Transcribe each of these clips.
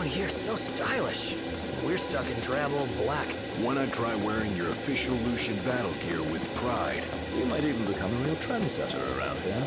Everyone here's so stylish. We're stuck in drab old black. Why not try wearing your official Lucian battle gear with pride? You might even become a real trendsetter around here.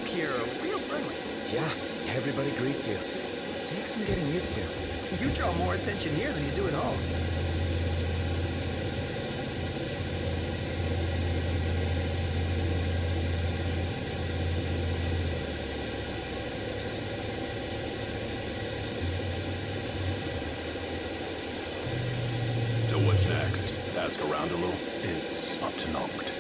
Here are real friendly. Yeah, everybody greets you. Takes some getting used to. You draw more attention here than you do at home. So what's next? Ask around a little? It's up to Noct.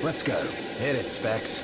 Let's go. Hit it, Specs.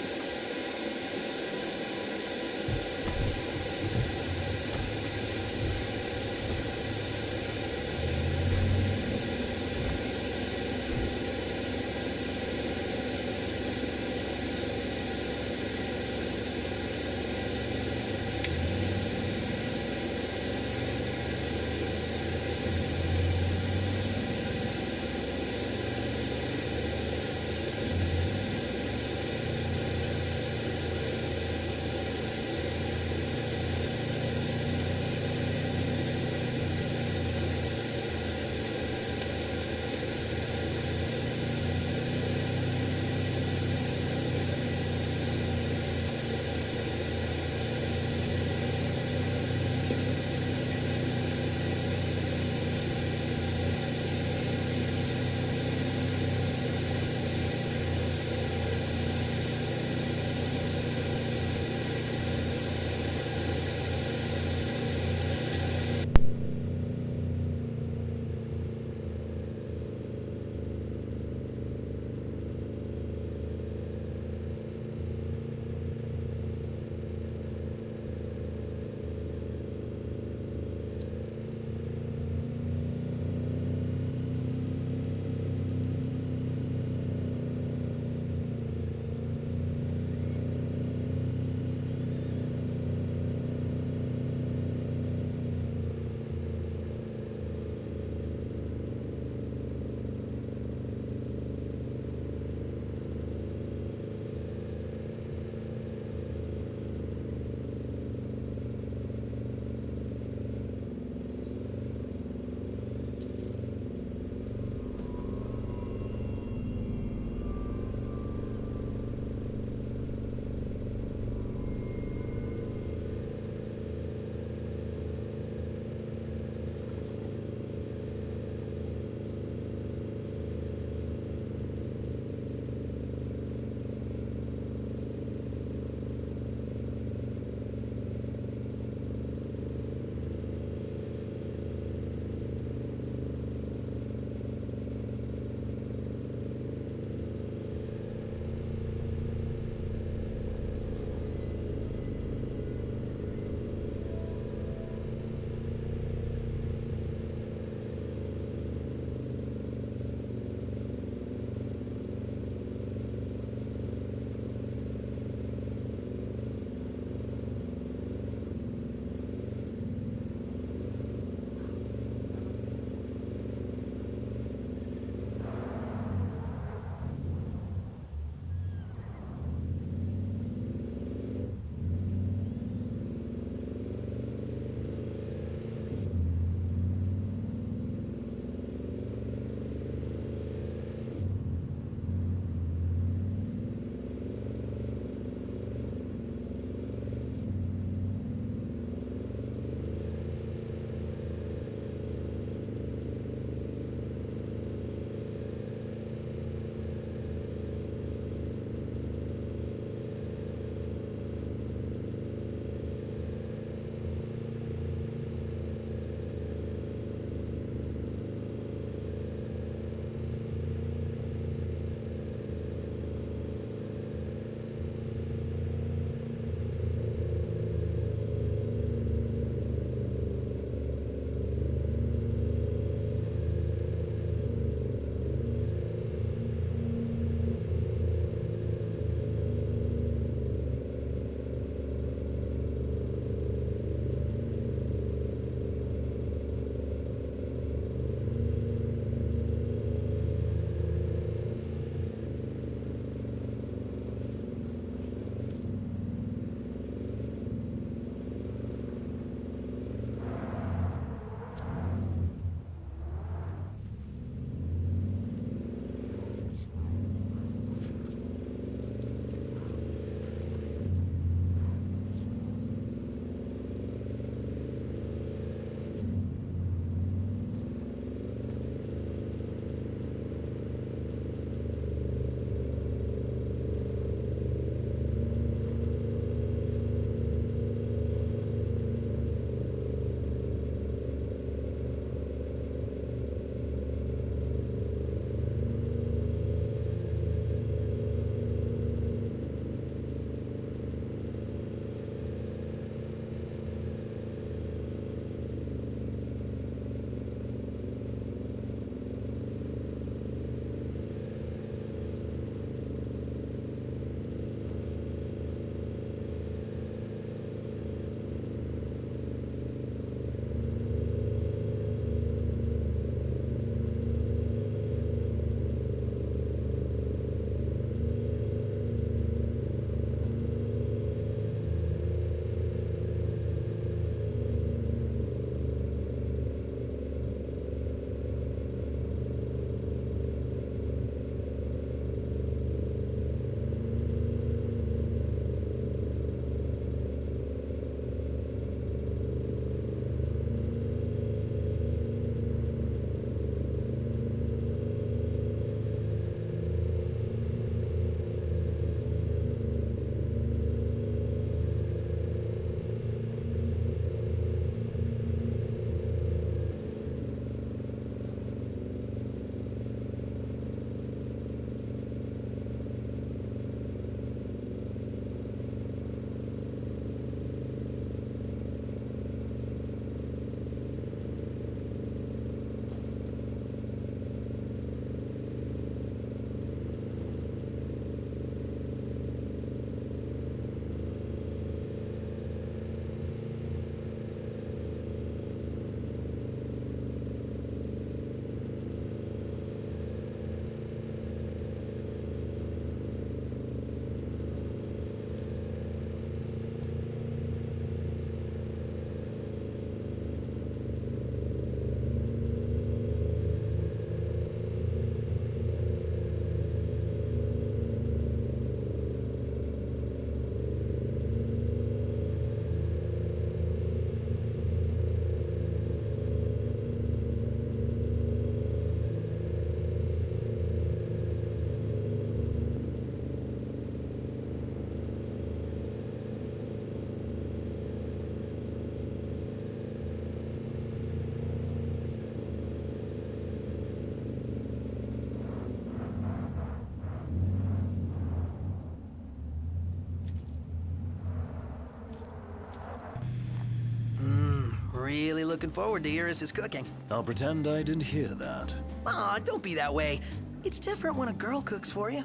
really looking forward to Iris' cooking. I'll pretend I didn't hear that. Aw, don't be that way. It's different when a girl cooks for you.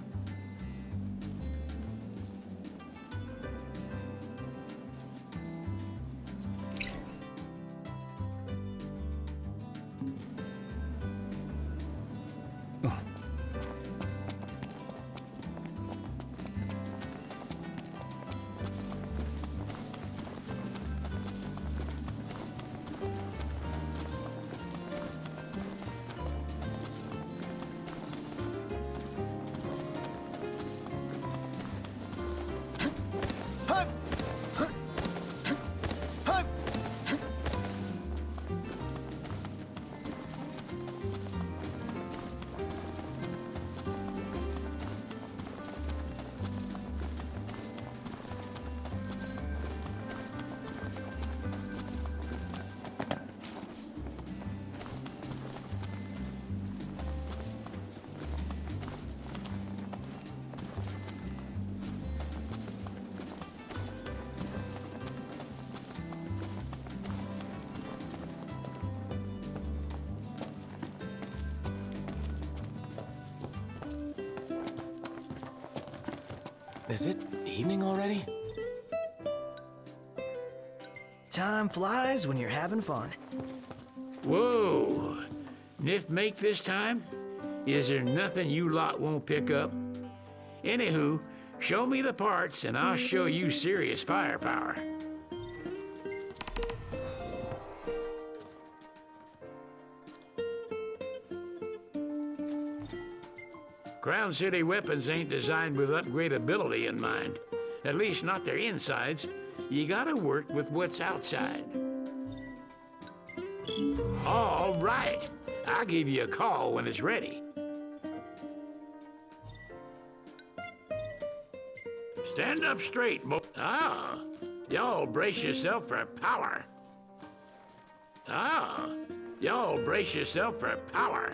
Is it evening already? Time flies when you're having fun. Whoa! Nif make this time? Is there nothing you lot won't pick up? Anywho, show me the parts and I'll show you serious firepower. Crown City weapons ain't designed with upgradability in mind. At least not their insides. You gotta work with what's outside. All right. I'll give you a call when it's ready. Stand up straight, boy. Ah, y'all brace yourself for power. Ah, y'all brace yourself for power.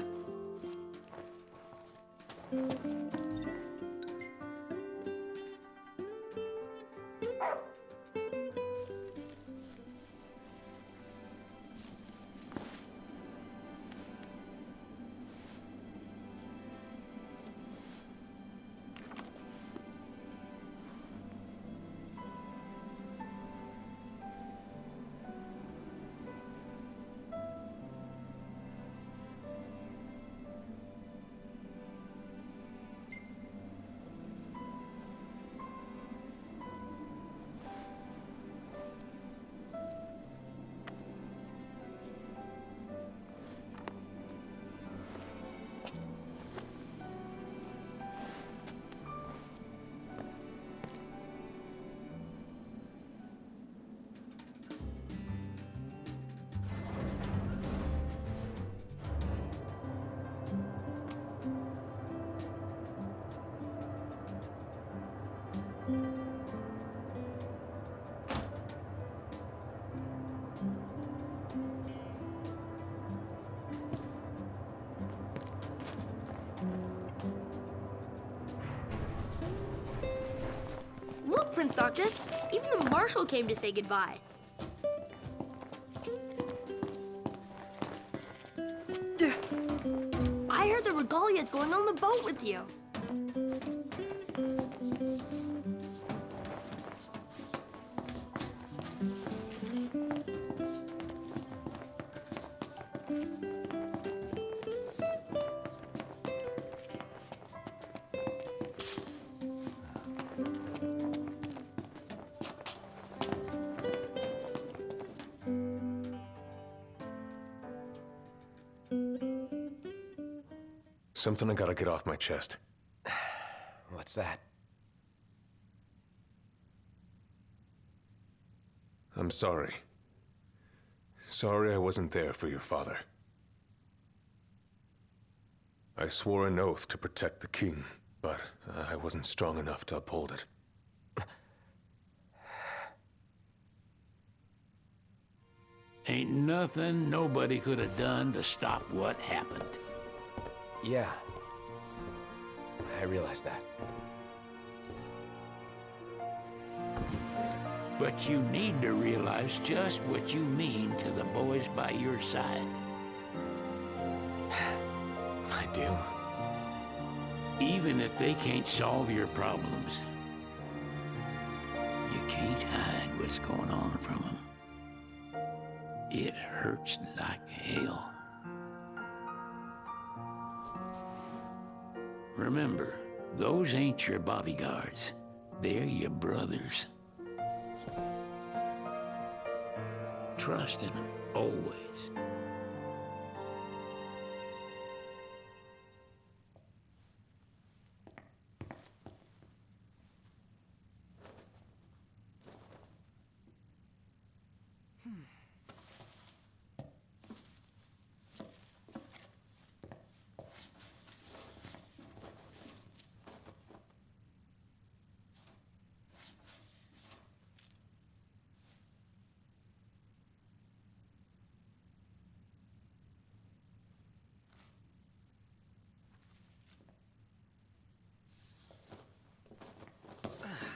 Look, Prince Noctis, even the marshal came to say goodbye. I heard the regalia's going on the boat with you. Something I gotta get off my chest. What's that? I'm sorry. Sorry I wasn't there for your father. I swore an oath to protect the king, but I wasn't strong enough to uphold it. Ain't nothing nobody could have done to stop what happened. Yeah. I realize that. But you need to realize just what you mean to the boys by your side. I do. Even if they can't solve your problems, you can't hide what's going on from them. It hurts like hell. Remember, those ain't your bodyguards. They're your brothers. Trust in them, always.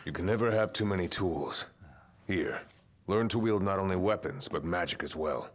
You can never have too many tools. Here, learn to wield not only weapons, but magic as well.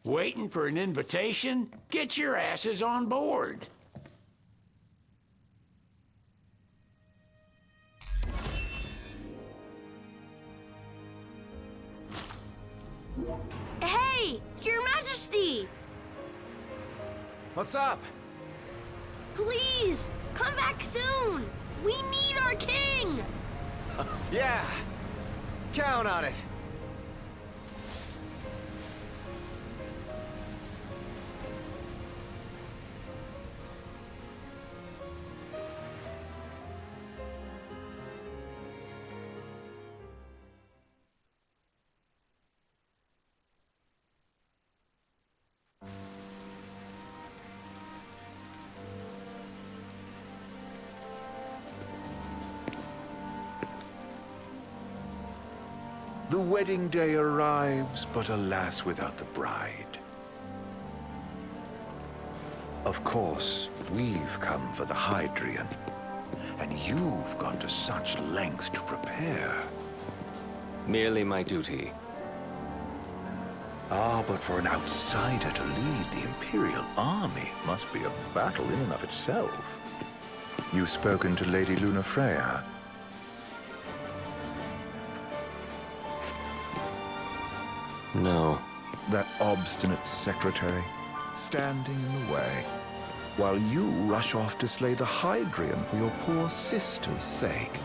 Waiting for an invitation? Get your asses on board. Hey, Your Majesty! What's up? Please, come back soon! We need our king! Yeah, count on it. The wedding day arrives, but alas, without the bride. Of course, we've come for the Hydrian, and you've gone to such lengths to prepare. Merely my duty. Ah, but for an outsider to lead the Imperial army must be a battle in and of itself. You've spoken to Lady Lunafreya. No. That obstinate secretary, standing in the way, while you rush off to slay the Hydrian for your poor sister's sake.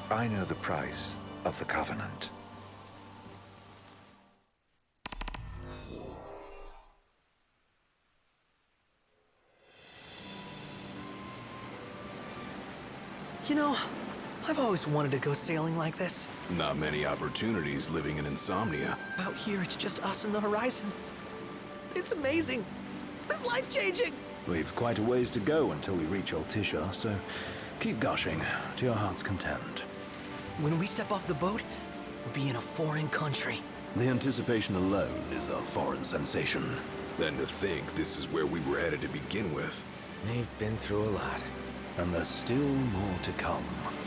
I know the price of the Covenant. You know, I've always wanted to go sailing like this. Not many opportunities living in Insomnia. Out here, it's just us and the horizon. It's amazing. It's life-changing. We've quite a ways to go until we reach Altisha, so keep gushing to your heart's content. When we step off the boat, we'll be in a foreign country. The anticipation alone is a foreign sensation. Then to think this is where we were headed to begin with. They've been through a lot. And there's still more to come.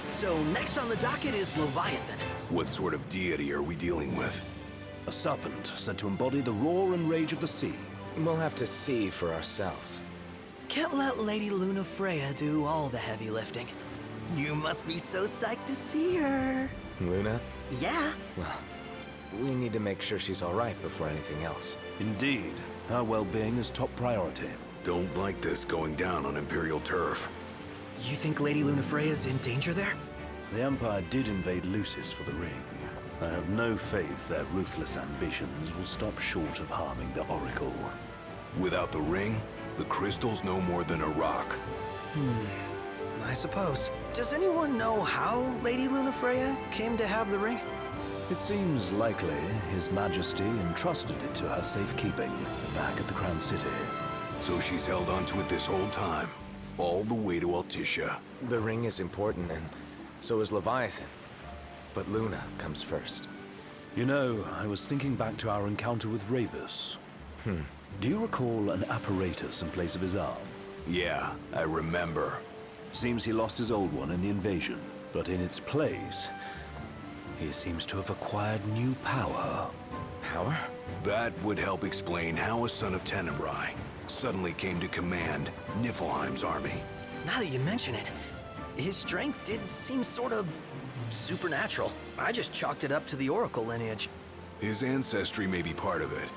So next on the docket is Leviathan. What sort of deity are we dealing with? A serpent said to embody the roar and rage of the sea. We'll have to see for ourselves. Can't let Lady Lunafreya do all the heavy lifting. You must be so psyched to see her. Luna? Yeah. Well, We need to make sure she's all right before anything else. Indeed. Her well-being is top priority. Don't like this going down on Imperial turf. You think Lady Lunafreya's in danger there? The Empire did invade Lucis for the ring. I have no faith their ruthless ambitions will stop short of harming the Oracle. Without the ring, the crystal's no more than a rock. I suppose. Does anyone know how Lady Lunafreya came to have the ring? It seems likely His Majesty entrusted it to her safekeeping back at the Crown City. So she's held onto it this whole time, all the way to Altissia. The ring is important, and so is Leviathan. But Luna comes first. You know, I was thinking back to our encounter with Ravus. Do you recall an apparatus in place of his arm? Yeah, I remember. Seems he lost his old one in the invasion, but in its place, he seems to have acquired new power. Power? That would help explain how a son of Tenebrae suddenly came to command Niflheim's army. Now that you mention it, his strength did seem sort of supernatural. I just chalked it up to the Oracle lineage. His ancestry may be part of it,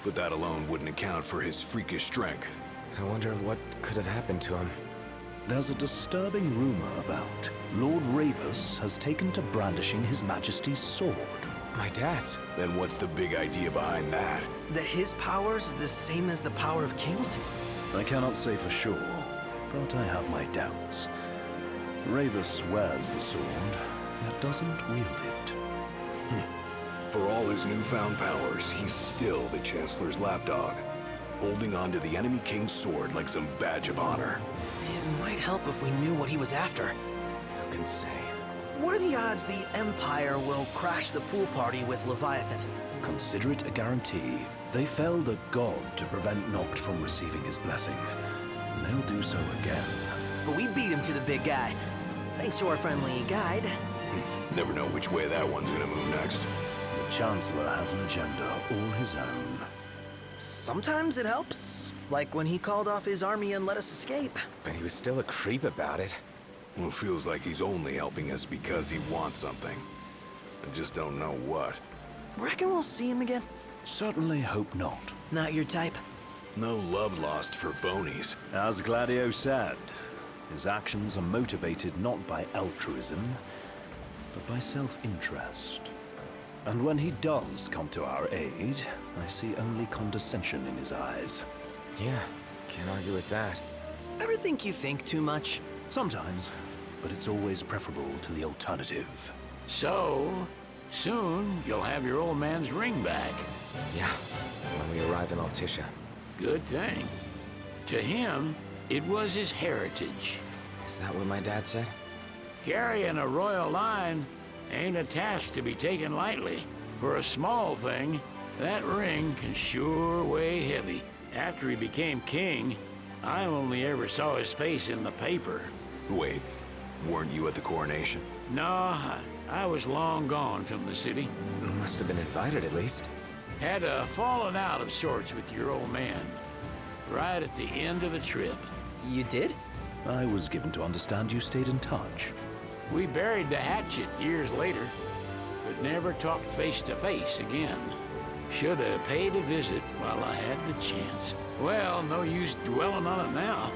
but that alone wouldn't account for his freakish strength. I wonder what could have happened to him. There's a disturbing rumor about Lord Ravus has taken to brandishing His Majesty's sword. My dad's. Then what's the big idea behind that? That his power's the same as the power of kings? I cannot say for sure, but I have my doubts. Ravus wears the sword, yet doesn't wield it. For all his newfound powers, he's still the Chancellor's lapdog, holding on to the enemy king's sword like some badge of honor. It might help if we knew what he was after. Who can say? What are the odds the Empire will crash the pool party with Leviathan? Consider it a guarantee. They felled a god to prevent Noct from receiving his blessing. And they'll do so again. But we beat him to the big guy, thanks to our friendly guide. Never know which way that one's gonna move next. The Chancellor has an agenda all his own. Sometimes it helps, like when he called off his army and let us escape. But he was still a creep about it. Well, it feels like he's only helping us because he wants something. I just don't know what. Reckon we'll see him again? Certainly hope not. Not your type? No love lost for phonies. As Gladio said, his actions are motivated not by altruism, but by self-interest. And when he does come to our aid, I see only condescension in his eyes. Yeah, can't argue with that. Ever think you think too much? Sometimes, but it's always preferable to the alternative. So, soon you'll have your old man's ring back. Yeah, when we arrive in Altissia. Good thing. To him, it was his heritage. Is that what my dad said? Carrying a royal line ain't a task to be taken lightly. For a small thing, that ring can sure weigh heavy. After he became king, I only ever saw his face in the paper. Wait, weren't you at the coronation? No, I was long gone from the city. Must have been invited at least. Had a falling out of sorts with your old man. Right at the end of the trip. You did? I was given to understand you stayed in touch. We buried the hatchet years later, but never talked face to face again. Should have paid a visit while I had the chance. Well, no use dwelling on it now.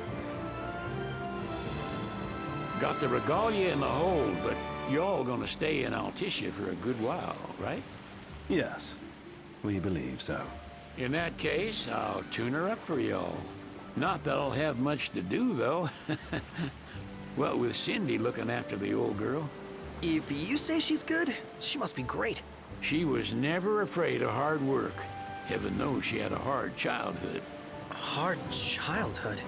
Got the regalia in the hold, but y'all gonna stay in Altissia for a good while, right? Yes, we believe so. In that case, I'll tune her up for y'all. Not that I'll have much to do, though. What with Cindy looking after the old girl. If you say she's good, she must be great. She was never afraid of hard work. Heaven knows she had a hard childhood. Hard childhood.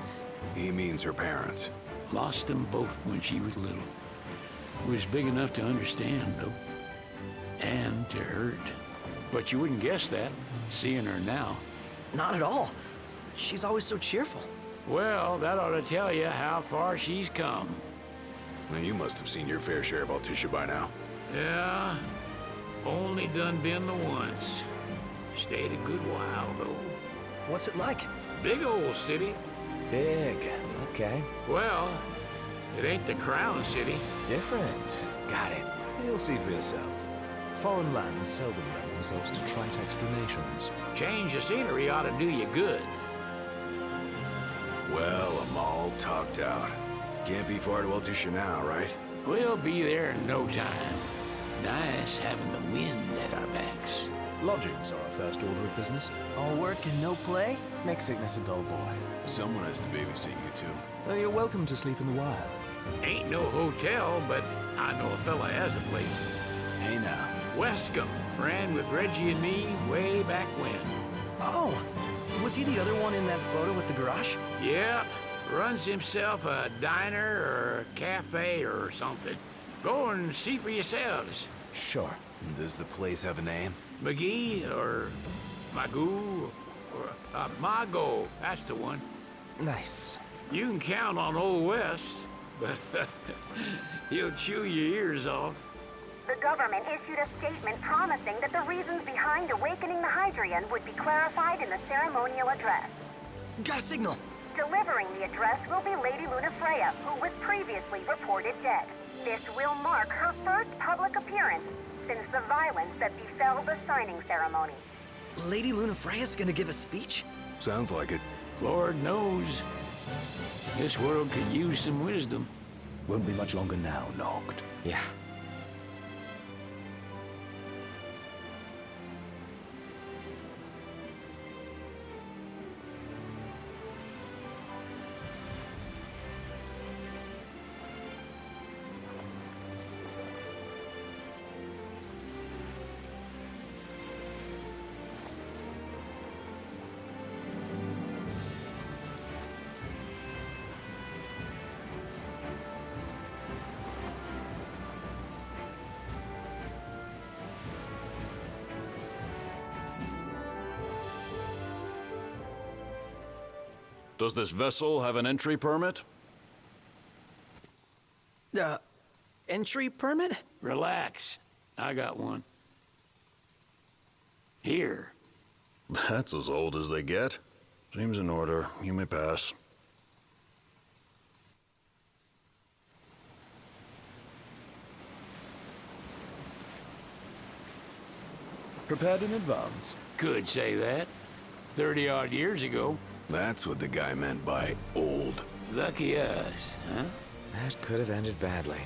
He means her parents. Lost them both when she was little. Was big enough to understand, though. And to hurt. But you wouldn't guess that, seeing her now. Not at all. She's always so cheerful. Well, that ought to tell you how far she's come. Now, you must have seen your fair share of Altissia by now. Yeah, only done been the once. Stayed a good while, though. What's it like? Big old city. Big. Okay. Well, it ain't the Crown City. Different. Got it. You'll see for yourself. Foreign lands seldom lend themselves to trite explanations. Change of scenery ought to do you good. Well, I'm all talked out. Can't be far to Altisha now, right? We'll be there in no time. Nice having the wind at our backs. Lodgings are our first order of business. All work and no play? Make sickness a dull boy. Someone has to babysit you two. Oh, you're welcome to sleep in the wild. Ain't no hotel, but I know a fella has a place. Hey now. Wescombe ran with Reggie and me way back when. Oh, was he the other one in that photo with the garage? Yep, runs himself a diner or a cafe or something. Go and see for yourselves. Sure. Does the place have a name? McGee or Magoo or Mago, that's the one. Nice. You can count on Old West, but he'll chew your ears off. The government issued a statement promising that the reasons behind awakening the Hydrian would be clarified in the ceremonial address. Got a signal. Delivering the address will be Lady Lunafreya, who was previously reported dead. This will mark her first public appearance since the violence that befell the signing ceremony. Lady Lunafreya's gonna give a speech? Sounds like it. Lord knows, this world could use some wisdom. Won't be much longer now, Noct. Yeah. Does this vessel have an entry permit? Entry permit? Relax, I got one. Here. That's as old as they get. Seems in order. You may pass. Prepared in advance. Could say that. 30-odd years ago. That's what the guy meant by old. Lucky us, huh? That could have ended badly.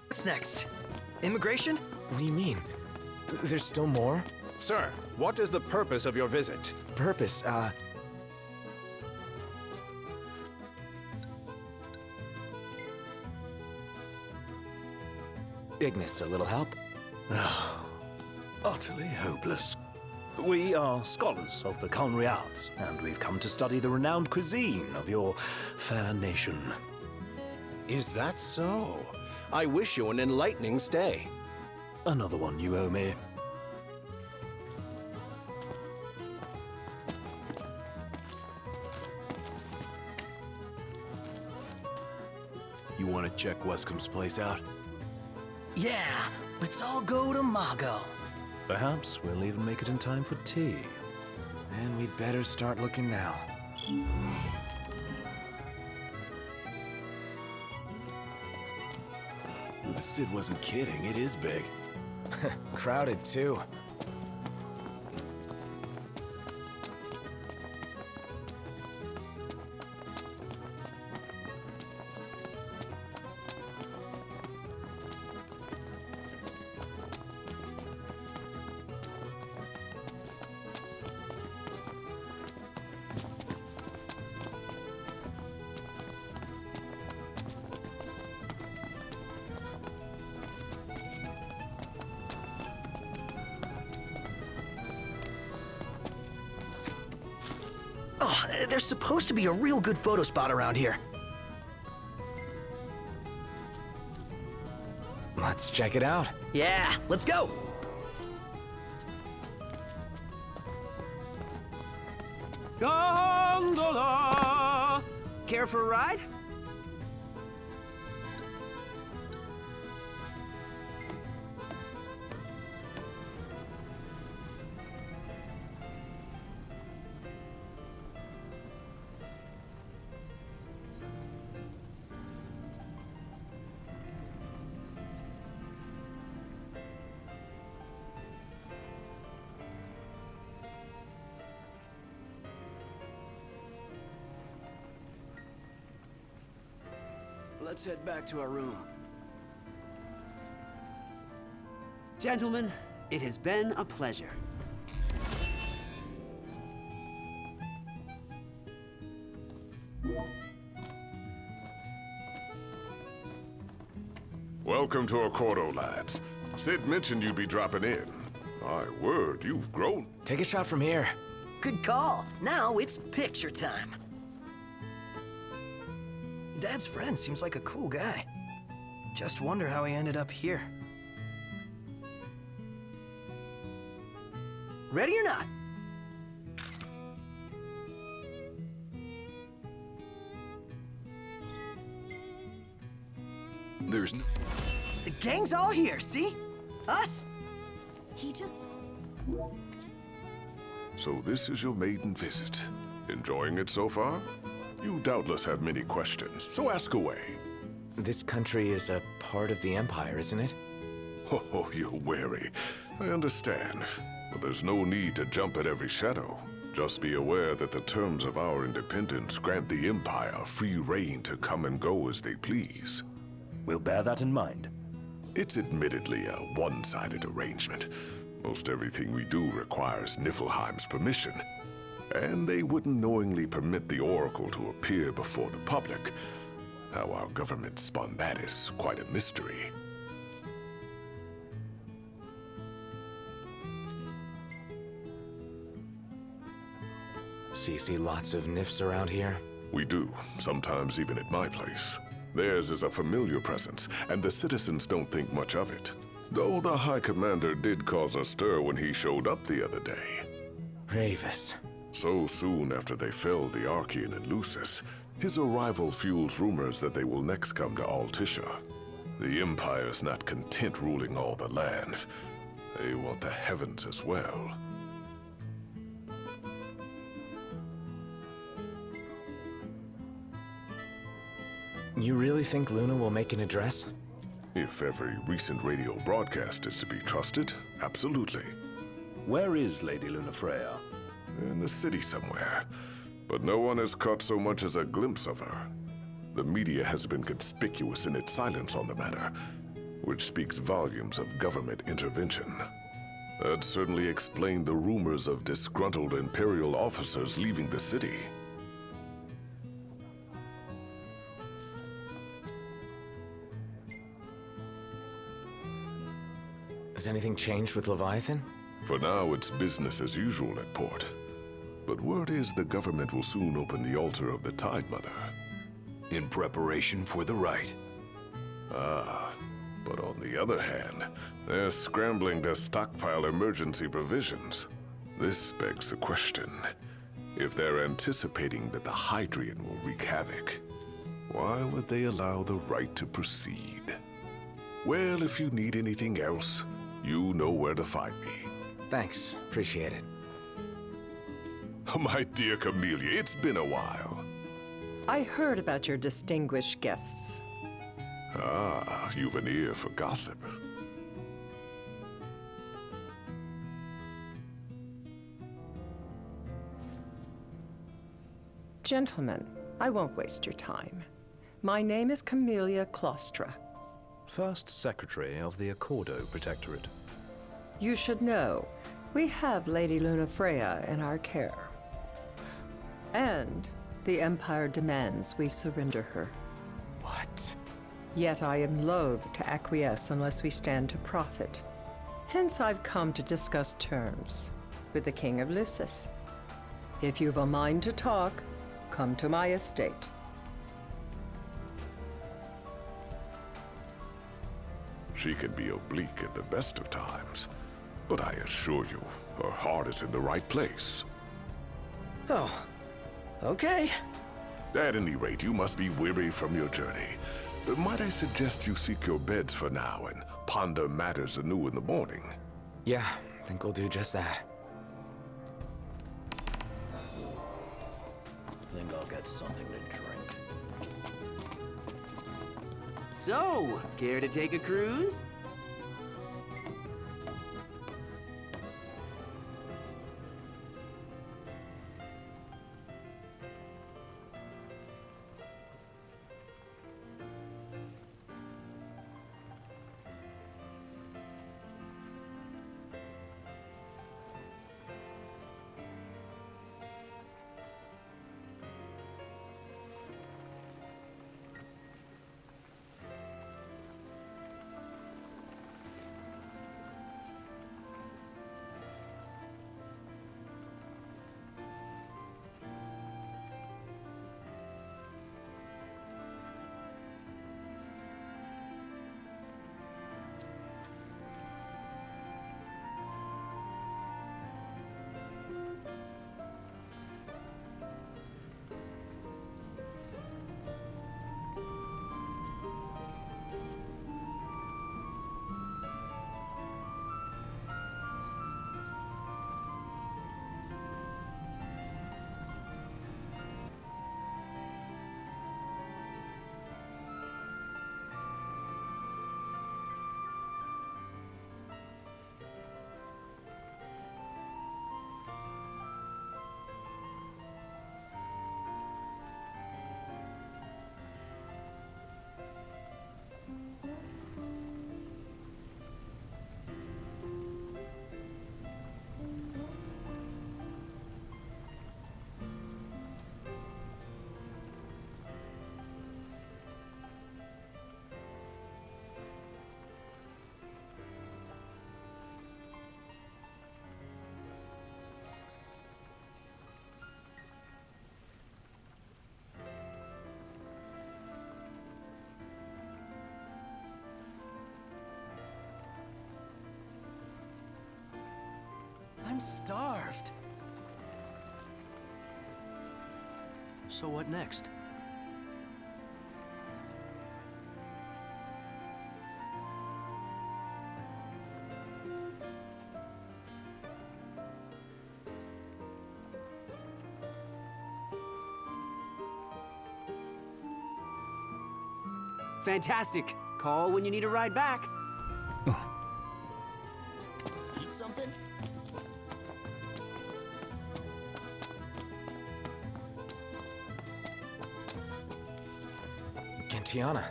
What's next? Immigration? What do you mean? There's still more? Sir, what is the purpose of your visit? Purpose, Ignis, a little help? Utterly hopeless. We are scholars of the culinary arts, and we've come to study the renowned cuisine of your fair nation. Is that so? I wish you an enlightening stay. Another one you owe me. You want to check Wescombe's place out? Yeah, let's all go to Mago. Perhaps we'll even make it in time for tea. And we'd better start looking now. The Cid wasn't kidding. It is big. Crowded, too. Oh, there's supposed to be a real good photo spot around here. Let's check it out. Yeah, let's go. Gondola! Care for a ride? Let's head back to our room. Gentlemen, it has been a pleasure. Welcome to Accordo, lads. Sid mentioned you'd be dropping in. My word, you've grown. Take a shot from here. Good call. Now it's picture time. Dad's friend seems like a cool guy. Just wonder how he ended up here. Ready or not? There's no... The gang's all here, see? Us? He just... So this is your maiden visit. Enjoying it so far? You doubtless have many questions, so ask away. This country is a part of the Empire, isn't it? Oh, you're wary. I understand. But there's no need to jump at every shadow. Just be aware that the terms of our independence grant the Empire free reign to come and go as they please. We'll bear that in mind. It's admittedly a one-sided arrangement. Most everything we do requires Niflheim's permission. And they wouldn't knowingly permit the Oracle to appear before the public. How our government spun that is quite a mystery. So you see lots of Nifs around here? We do, sometimes even at my place. Theirs is a familiar presence, and the citizens don't think much of it. Though the High Commander did cause a stir when he showed up the other day. Ravis. So soon after they felled the Archean and Lucis, his arrival fuels rumors that they will next come to Altisha. The Empire's not content ruling all the land. They want the heavens as well. You really think Luna will make an address? If every recent radio broadcast is to be trusted, absolutely. Where is Lady Lunafreya? In the city somewhere. But no one has caught so much as a glimpse of her. The media has been conspicuous in its silence on the matter, which speaks volumes of government intervention. That certainly explained the rumors of disgruntled Imperial officers leaving the city. Has anything changed with Leviathan? For now, it's business as usual at port. But word is the government will soon open the altar of the Tide Mother. In preparation for the rite. Ah, but on the other hand, they're scrambling to stockpile emergency provisions. This begs the question. If they're anticipating that the Hydrian will wreak havoc, why would they allow the rite to proceed? Well, if you need anything else, you know where to find me. Thanks. Appreciate it. My dear Camellia, it's been a while. I heard about your distinguished guests. Ah, you've an ear for gossip. Gentlemen, I won't waste your time. My name is Camellia Claustra. First Secretary of the Accordo Protectorate. You should know, we have Lady Lunafreya in our care. And the Empire demands we surrender her. What? Yet I am loath to acquiesce unless we stand to profit. Hence I've come to discuss terms with the King of Lucis. If you've a mind to talk, come to my estate. She can be oblique at the best of times, but I assure you, her heart is in the right place. Oh, okay. At any rate, you must be weary from your journey. Might I suggest you seek your beds for now and ponder matters anew in the morning? Yeah, I think we'll do just that. Think I'll get something to drink. So, care to take a cruise? I'm starved. So what next? Fantastic. Call when you need a ride back. Eat something? Tiana.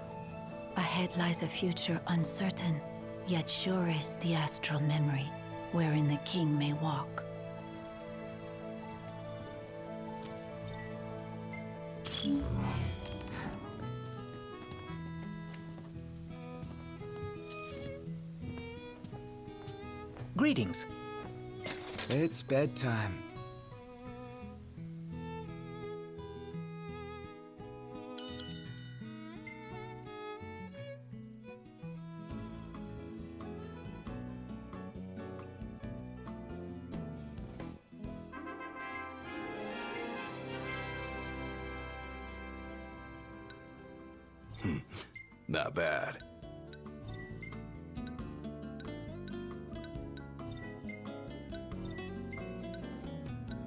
Ahead lies a future uncertain, yet sure is the astral memory, wherein the king may walk. Greetings. It's bedtime. Not bad.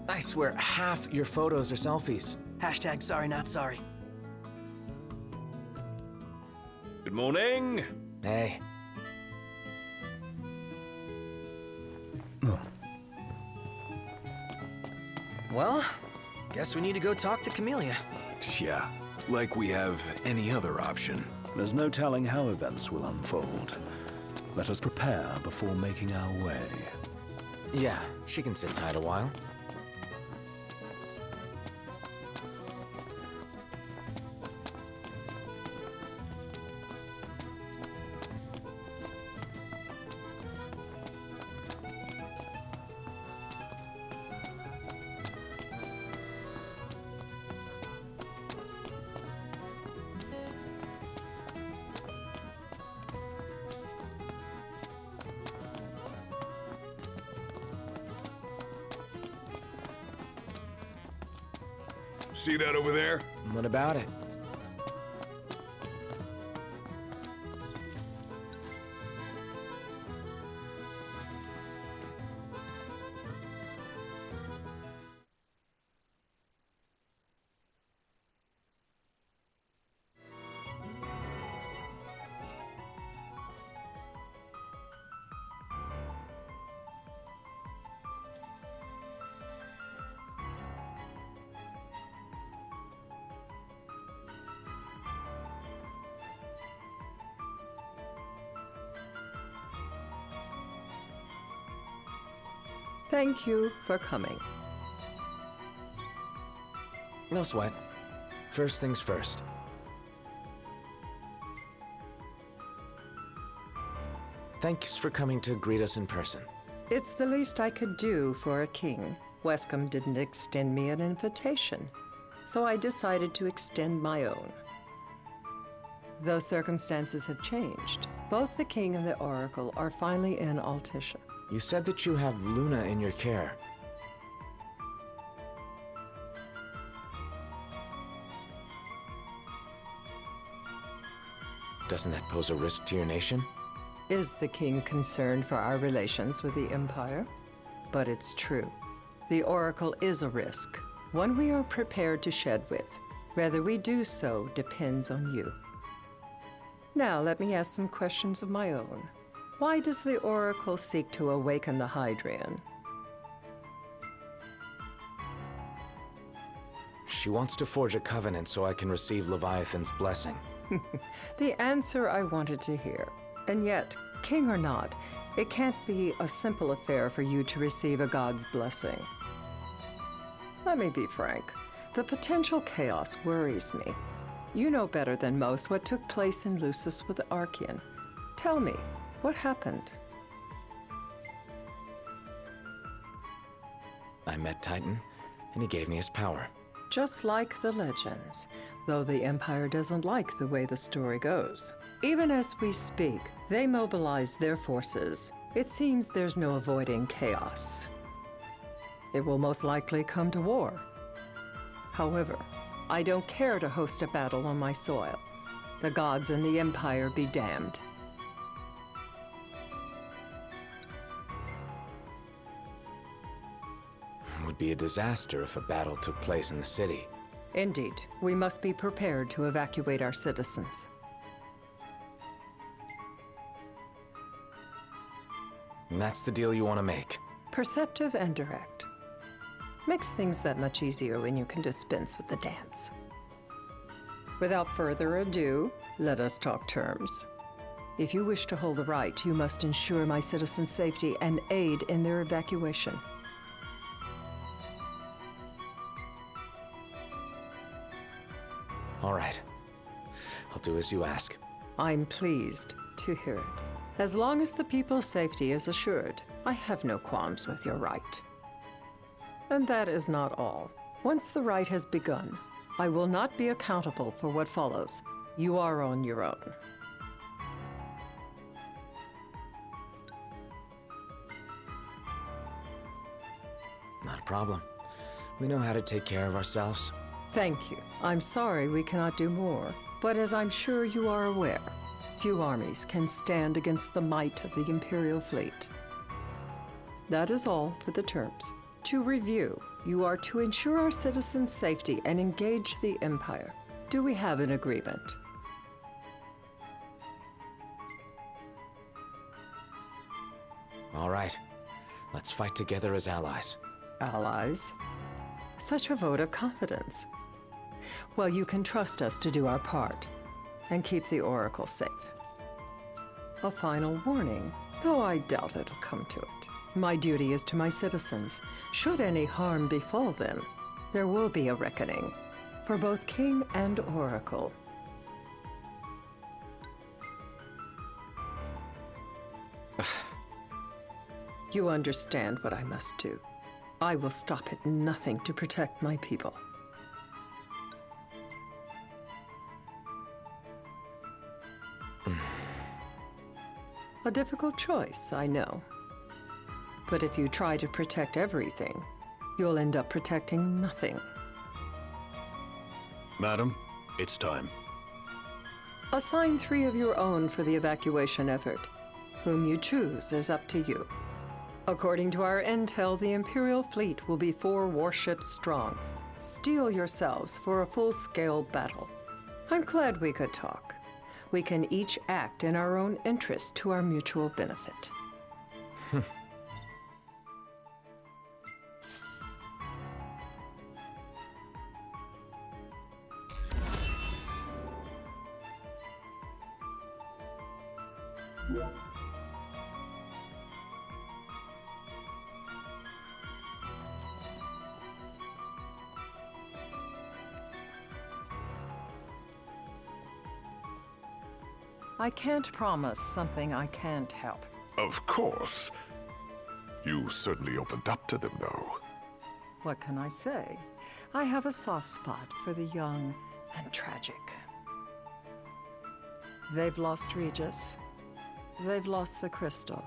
I swear, half your photos are selfies. Hashtag sorry not sorry. Good morning. Hey. Well, guess we need to go talk to Camellia. Yeah, like we have any other option. There's no telling how events will unfold. Let us prepare before making our way. Yeah, she can sit tight a while. See that over there? What about it? Thank you for coming. No sweat. First things first. Thanks for coming to greet us in person. It's the least I could do for a king. Wescom didn't extend me an invitation, so I decided to extend my own. Though circumstances have changed, both the king and the oracle are finally in Altissia. You said that you have Luna in your care. Doesn't that pose a risk to your nation? Is the king concerned for our relations with the Empire? But it's true. The oracle is a risk, one we are prepared to shed with. Whether we do so depends on you. Now let me ask some questions of my own. Why does the oracle seek to awaken the Hydrian? She wants to forge a covenant so I can receive Leviathan's blessing. The answer I wanted to hear. And yet, king or not, it can't be a simple affair for you to receive a god's blessing. Let me be frank. The potential chaos worries me. You know better than most what took place in Lucis with the Archean. Tell me, what happened? I met Titan, and he gave me his power. Just like the legends, though the Empire doesn't like the way the story goes. Even as we speak, they mobilize their forces. It seems there's no avoiding chaos. It will most likely come to war. However, I don't care to host a battle on my soil. The gods and the Empire be damned. It would be a disaster if a battle took place in the city. Indeed, we must be prepared to evacuate our citizens. And that's the deal you want to make. Perceptive and direct. Makes things that much easier when you can dispense with the dance. Without further ado, let us talk terms. If you wish to hold the right, you must ensure my citizens' safety and aid in their evacuation. All right. I'll do as you ask. I'm pleased to hear it. As long as the people's safety is assured, I have no qualms with your right. And that is not all. Once the rite has begun, I will not be accountable for what follows. You are on your own. Not a problem. We know how to take care of ourselves. Thank you. I'm sorry we cannot do more, but as I'm sure you are aware, few armies can stand against the might of the Imperial fleet. That is all for the terms. To review, you are to ensure our citizens' safety and engage the Empire. Do we have an agreement? All right. Let's fight together as allies. Allies? Such a vote of confidence. Well, you can trust us to do our part and keep the Oracle safe. A final warning, though I doubt it'll come to it. My duty is to my citizens. Should any harm befall them, there will be a reckoning for both King and Oracle. You understand what I must do. I will stop at nothing to protect my people. A difficult choice, I know. But if you try to protect everything, you'll end up protecting nothing. Madam, it's time. Assign 3 of your own for the evacuation effort. Whom you choose is up to you. According to our intel, the Imperial fleet will be 4 warships strong. Steel yourselves for a full-scale battle. I'm glad we could talk. We can each act in our own interest to our mutual benefit. I can't promise something I can't help. Of course. You certainly opened up to them, though. What can I say? I have a soft spot for the young and tragic. They've lost Regis. They've lost the crystal.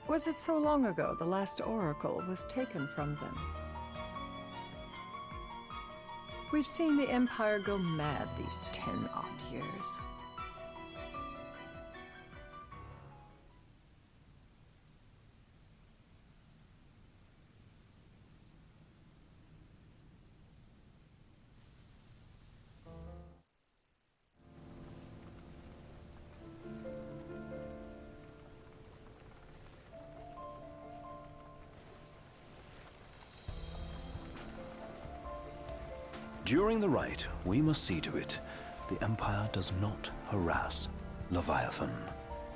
Was it so long ago the last oracle was taken from them? We've seen the Empire go mad these 10-odd years. During the rite, we must see to it the Empire does not harass Leviathan.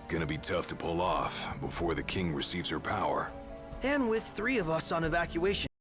Gonna be tough to pull off before the king receives her power. And with 3 of us on evacuation,